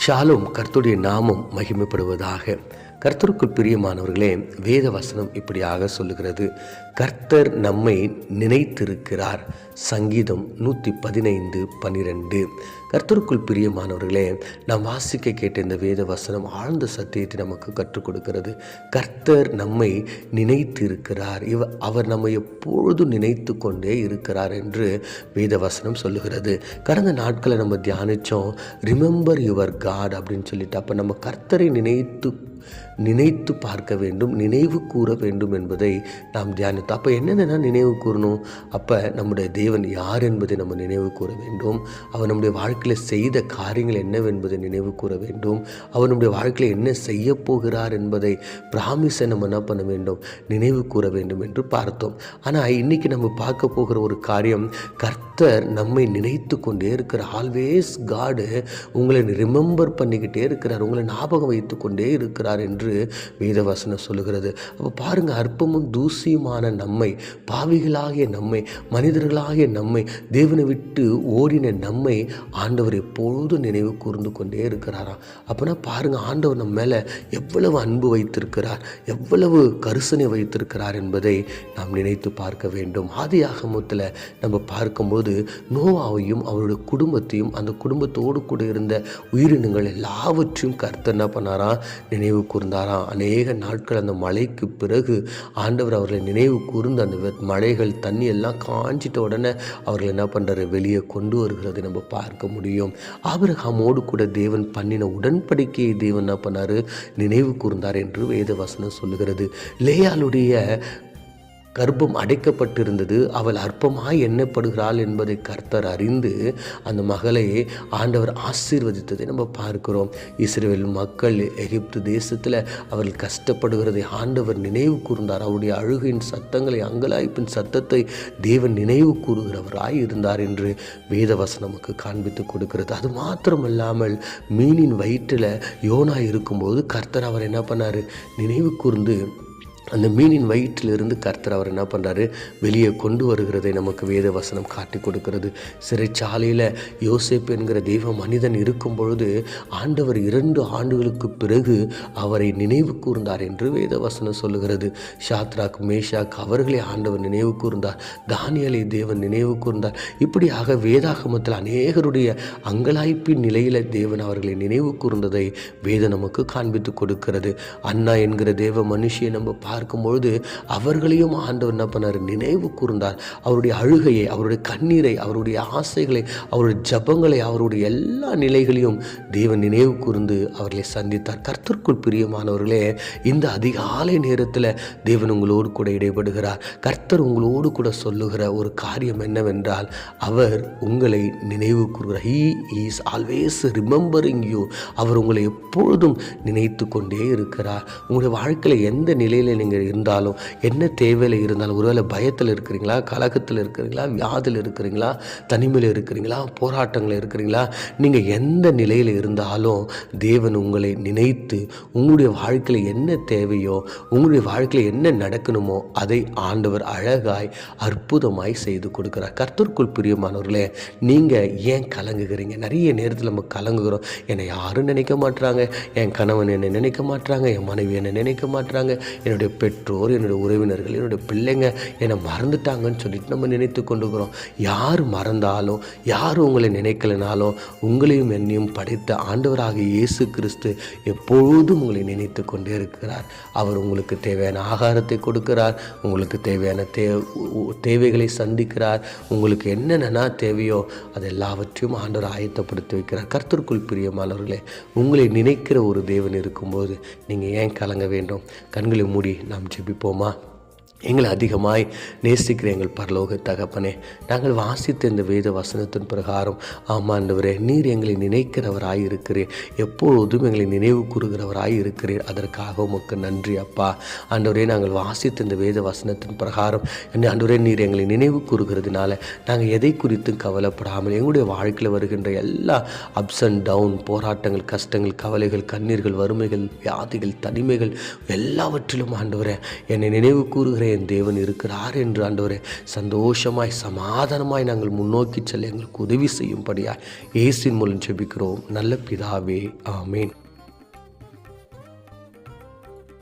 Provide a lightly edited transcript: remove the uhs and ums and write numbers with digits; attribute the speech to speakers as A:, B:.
A: ஷாலும் கர்த்தருடைய நாமம் மகிமைப்படுவதாக. கர்த்தருக்குள் பிரியமானவர்களே, வேத வசனம் இப்படியாக சொல்லுகிறது. கர்த்தர் நம்மை நினைத்திருக்கிறார். சங்கீதம் 115:12. கர்த்தருக்குள் பிரியமானவர்களே, நாம் வாசிக்க கேட்ட இந்த வேத வசனம் ஆழ்ந்த சத்தியத்தை நமக்கு கற்றுக் கொடுக்கிறது. கர்த்தர் நம்மை நினைத்திருக்கிறார். அவர் நம்மை எப்பொழுதும் நினைத்து கொண்டே இருக்கிறார் என்று வேத வசனம் சொல்லுகிறது. கடந்த நாட்களை நம்ம தியானித்தோம், ரிமெம்பர் யுவர் காட் அப்படின்னு சொல்லிட்டு. அப்போ நம்ம கர்த்தரை நினைத்து பார்க்க வேண்டும், நினைவு கூற வேண்டும் என்பதை நாம் தியானித்தோம். அப்போ என்னென்னா நினைவு கூறணும்? அப்போ நம்முடைய தேவன் யார் என்பதை நம்ம நினைவு கூற வேண்டும். அவர் நம்முடைய வாழ்க்கையில் செய்த காரியங்கள் என்னவென்பதை நினைவு கூற வேண்டும். அவர் நம்முடைய வாழ்க்கையில் என்ன செய்ய போகிறார் என்பதை பிராமிஸை நம்ம என்ன பண்ண வேண்டும்? நினைவு கூற வேண்டும் என்று பார்த்தோம். ஆனால் இன்றைக்கி நம்ம பார்க்க போகிற ஒரு காரியம், கர்த்தர் நம்மை நினைத்து கொண்டே இருக்கிறார். ஆல்வேஸ் காடு உங்களை ரிமெம்பர் பண்ணிக்கிட்டே இருக்கிறார், உங்களை ஞாபகம் வைத்து கொண்டே இருக்கிறார் என்று வேதவசனம் சொல்லுகிறது. அப்போ பாருங்கள், அற்பமும் தூசியுமான நம்மை, பாவிகளாகிய நம்மை, மனிதர்களாகிய நம்மை, தேவனை விட்டு ஓடின நம்மை ஆண்டவர் எப்பொழுதும் நினைவு கூர்ந்து கொண்டே இருக்கிறாராம். அப்போனா பாருங்கள், ஆண்டவர் நம்ம மேலே எவ்வளவு அன்பு வைத்திருக்கிறார், எவ்வளவு கரிசனை வைத்திருக்கிறார் என்பதை நாம் நினைத்து பார்க்க வேண்டும். ஆதியாகமத்தில் நம்ம பார்க்கும்போது நோவாவையும் அவருடைய குடும்பத்தையும், அந்த குடும்பத்தோடு கூட இருந்த உயிரினங்கள் எல்லாவற்றையும் கர்த்தர் என்ன பண்ணாராம்? நினைவு கூர்ந்தாராம். அநேக நாட்கள் அந்த மழைக்கு பிறகு ஆண்டவர் அவர்களை நினைவு கூர்ந்து அந்த மழைகள் தண்ணி எல்லாம் காஞ்சிட்ட உடனே அவர்கள் என்ன பண்ணுறாரு? வெளியே கொண்டு வருகிறதை நம்ம பார்க்க முடியும். ஆபிரகாமோடு கூட தேவன் பண்ணின உடன்படிக்கையை தேவன் என்ன பண்ணார்? நினைவு கூர்ந்தார் என்று வேத வசனம் சொல்லுகிறது. லேயாளுடைய கர்ப்பம் அடைக்கப்பட்டிருந்தது. அவள் அற்பமாய் எண்ணப்படுகிறாள் என்பதை கர்த்தர் அறிந்து அந்த மகளை ஆண்டவர் ஆசீர்வதித்ததை நம்ம பார்க்கிறோம். இஸ்ரவேல் மக்கள் எகிப்து தேசத்தில் அவர்கள் கஷ்டப்படுகிறதை ஆண்டவர் நினைவு கூர்ந்தார். அவருடைய அழுகையின் சத்தங்களை, அங்கலாய்ப்பின் சத்தத்தை தேவன் நினைவு கூறுகிறவராய் இருந்தார் என்று வேதவசனம் நமக்கு காண்பித்து கொடுக்கிறது. அது மாத்திரமல்லாமல் மீனின் வயிற்றில் யோனா இருக்கும்போது கர்த்தர் அவர் என்ன பண்ணார்? நினைவு கூர்ந்து அந்த மீனின் வயிற்றிலிருந்து கர்த்தர் அவர் என்ன பண்ணுறாரு? வெளியே கொண்டு வருகிறதை நமக்கு வேத வசனம் காட்டி கொடுக்கிறது. சிறைச்சாலையில் யோசேப்பு என்கிற தெய்வ மனிதன் இருக்கும் பொழுது ஆண்டவர் 2 ஆண்டுகளுக்கு பிறகு அவரை நினைவு கூர்ந்தார் என்று வேத வசனம் சொல்லுகிறது. ஷாத்ராக், மேஷாக் அவர்களை ஆண்டவர் நினைவு கூர்ந்தார். தானியேலை தேவன் நினைவு கூர்ந்தார். இப்படியாக வேதாகமத்தில் அநேகருடைய அங்கலாய்ப்பின் நிலையில் தேவன் அவர்களை நினைவு கூர்ந்ததை வேதம் நமக்கு காண்பித்து கொடுக்கிறது. அண்ணா என்கிற தேவ மனுஷியை நம்ம பார்க்கும்பொழுது அவர்களையும் ஆண்டவர் என்ன பண்ணார்? நினைவு கூர்ந்தார். அவருடைய அழுகையை, அவருடைய கண்ணீரை, அவருடைய ஆசைகளை, அவருடைய ஜபங்களை, அவருடைய எல்லா நிலைகளையும் தேவன் நினைவு கூர்ந்து அவர்களை சந்தித்தார். கர்த்தருக்குள் பிரியமானவர்களே, இந்த அதிகாலை நேரத்தில் தேவன் உங்களோடு கூட இடைபடுகிறார். கர்த்தர் உங்களோடு கூட சொல்லுகிற ஒரு காரியம் என்னவென்றால், அவர் உங்களை நினைவு கூறுகிறார். He is always remembering you. அவர் உங்களை எப்பொழுதும் நினைத்து கொண்டே இருக்கிறார். உங்களுடைய வாழ்க்கையில் எந்த நிலையில் நீங்கள் இருந்தாலும், என்ன தேவையில் இருந்தாலும், ஒருவேளை பயத்தில் இருக்கிறீங்களா, கலக்கத்தில் இருக்கிறீங்களா, வியாதியில் இருக்கிறீங்களா, தனிமையில் இருக்கிறீங்களா, போராட்டங்களில் இருக்கிறீங்களா, நீங்கள் எந்த நிலையில் இருந்தாலும் தேவன் உங்களை நினைத்து உங்களுடைய வாழ்க்கையில் என்ன தேவையோ, உங்களுடைய வாழ்க்கையில் என்ன நடக்கணுமோ அதை ஆண்டவர் அழகாய் அற்புதமாய் செய்து கொடுக்கிறார். கர்த்தருக்குள் பிரியமானவர்களே, நீங்கள் ஏன் கலங்குகிறீங்க? நிறைய நேரத்தில் நம்ம கலங்குகிறோம். என்னை யாரும் நினைக்க மாட்டுறாங்க, என் கணவன் என்னை நினைக்க மாட்டுறாங்க, என் மனைவி என்னை நினைக்க மாட்டுறாங்க, என்னுடைய பெற்றோர், என்னுடைய உறவினர்கள், என்னுடைய பிள்ளைங்க என்னை மறந்துட்டாங்கன்னு சொல்லிட்டு நம்ம நினைத்து கொண்டுக்கிறோம். யார் மறந்தாலும், யார் உங்களை நினைக்கலனாலும், உங்களையும் என்னையும் படைத்த ஆண்டவராக இயேசு கிறிஸ்து எப்பொழுதும் உங்களை நினைத்து கொண்டே இருக்கிறார். அவர் உங்களுக்கு தேவையான ஆகாரத்தை கொடுக்கிறார், உங்களுக்கு தேவையான தேவைகளை சந்திக்கிறார். உங்களுக்கு என்னென்னா தேவையோ அது எல்லாவற்றையும் ஆண்டவர் ஆயத்தப்படுத்தி வைக்கிறார். கர்த்தருக்குள் பிரியமானவர்களே, உங்களை நினைக்கிற ஒரு தேவன் இருக்கும்போது நீங்கள் ஏன் கலங்க வேண்டும்? கண்களை மூடி நாம் ஜெபிப்போமா? எங்களை அதிகமாய் நேசிக்கிற எங்கள் பரலோக தகப்பனே, நாங்கள் வாசித்த இந்த வேத வசனத்தின் பிரகாரம் ஆமாண்டவரே, நீர் எங்களை நினைக்கிறவராய் இருக்கிறீர், எப்பொழுதும் எங்களை நினைவு கூறுகிறவராய் இருக்கிறீர். அதற்காக உமக்கு நன்றி அப்பா. ஆண்டவரே, நாங்கள் வாசித்த இந்த வேத வசனத்தின் பிரகாரம் ஆண்டவரே, நீர் எங்களை நினைவு கூறுகிறதுனால நாங்கள் எதை குறித்தும் கவலைப்படாமல் எங்களுடைய வாழ்க்கையில் வருகின்ற எல்லா அப்ஸ் அண்ட் டவுன், போராட்டங்கள், கஷ்டங்கள், கவலைகள், கண்ணீர்கள், வறுமைகள், வியாதிகள், தனிமைகள் எல்லாவற்றிலும் ஆண்டவரே என்னை நினைவு கூறுகிற என் தேவன் இருக்கிறார் என்று ஆண்டவரே சந்தோஷமாய் சமாதானமாய் நாங்கள் முன்னோக்கி செல்ல எங்களுக்கு உதவி செய்யும்படியாய் இயேசுவின் மூலம் ஜெபிக்கிறோம் நல்ல பிதாவே, ஆமேன்.